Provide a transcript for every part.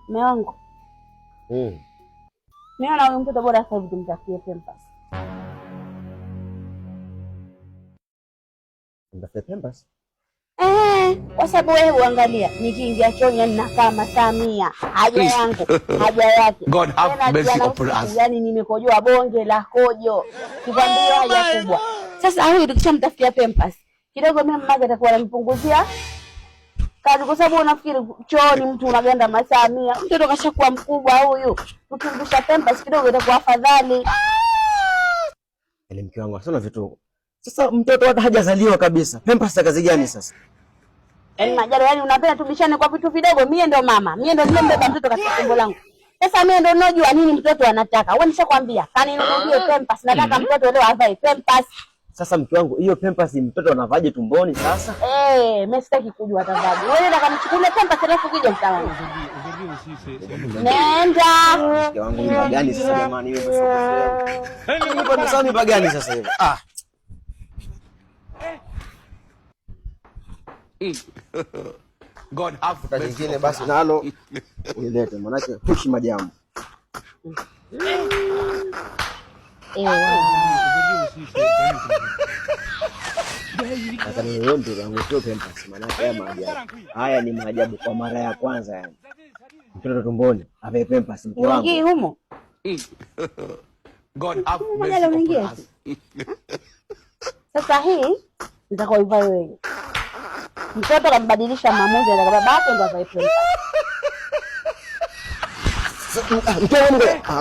Mume wangu. Mimi na huyu mtoto bora sasa hivi tumtafutie Pampers. Mtafutie Pampers? Kwa sababu wewe uangalia, nikiingia chooni ninakaa masaa 100. Haja yangu, haja yake. God have mercy upon us. Yaani nimekojoa bonge la kojo. Kikwambia haja kubwa. Sasa huyu tukishamtafutia Pampers, kidogo mimi mmaga atakuwa ananipunguzia kazi, kwa sababu unafikiri chooni mtu unaganda masaa 100. Mtoto kashakuwa mkubwa huyu. Tukimvisha Pampers kidogo itakuwa afadhali. Ile mke wangu asona vitu. Sasa mtoto hata hajazaliwa kabisa. Pampers kazi gani sasa? Majalo, yani unapenda tubishane kwa vitu vidogo. Mimi ndo mama, mimi ndo nilembeba mtoto katika tumbo langu. Sasa mimi ndo ninajua nini mtoto anataka. Wewe nishakwambia, kaninunulie Pampers, nataka mtoto leo avae Pampers. Sasa mke wangu, hiyo Pampers mtoto anavaje tumboni sasa? Mimi sitaki kujua atavaje. Wewe nenda kanichukulie Pampers alafu kija mtaani. Nenda. Mke wangu ni gani sasa jamani, wewe sio. Ni kwa msami bagani sasa hivi. God have mercy. Nyingine basi nalo unilete, manake heshima jambo. Sasa ni wewe ndio wangu sio Pampers, manake haya maajabu. Haya ni maajabu kwa mara ya kwanza yani. Mtoto tumboni avae Pampers mke wangu. Ingie humo. God have mercy upon us. Sasa hii nitakoiva wewe. Mtoto kambadilisha maamuzi na babake ndo avae Pampers.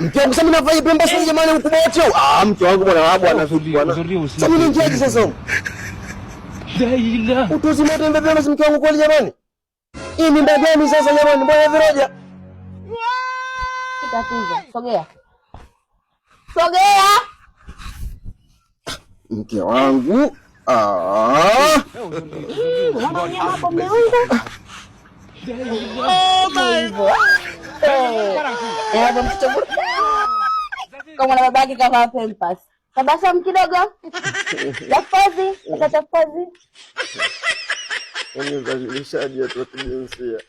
Mke wangu sasa navae Pampers jamani ukubwa wote. Mke wangu bwana wabu anazuri bwana. Sasa mimi nje sasa. Daila. Utozi moto mbebe Pampers mke wangu kweli jamani. Hii ni mbagani sasa jamani, mbona viroja? Kitatizo. Sogea. Sogea. Mke wangu. Kama na babake kavaa Pampers. Tabasamu kidogo. Tafazi, tafazi. Mimi ndio nishaje tu tunisia.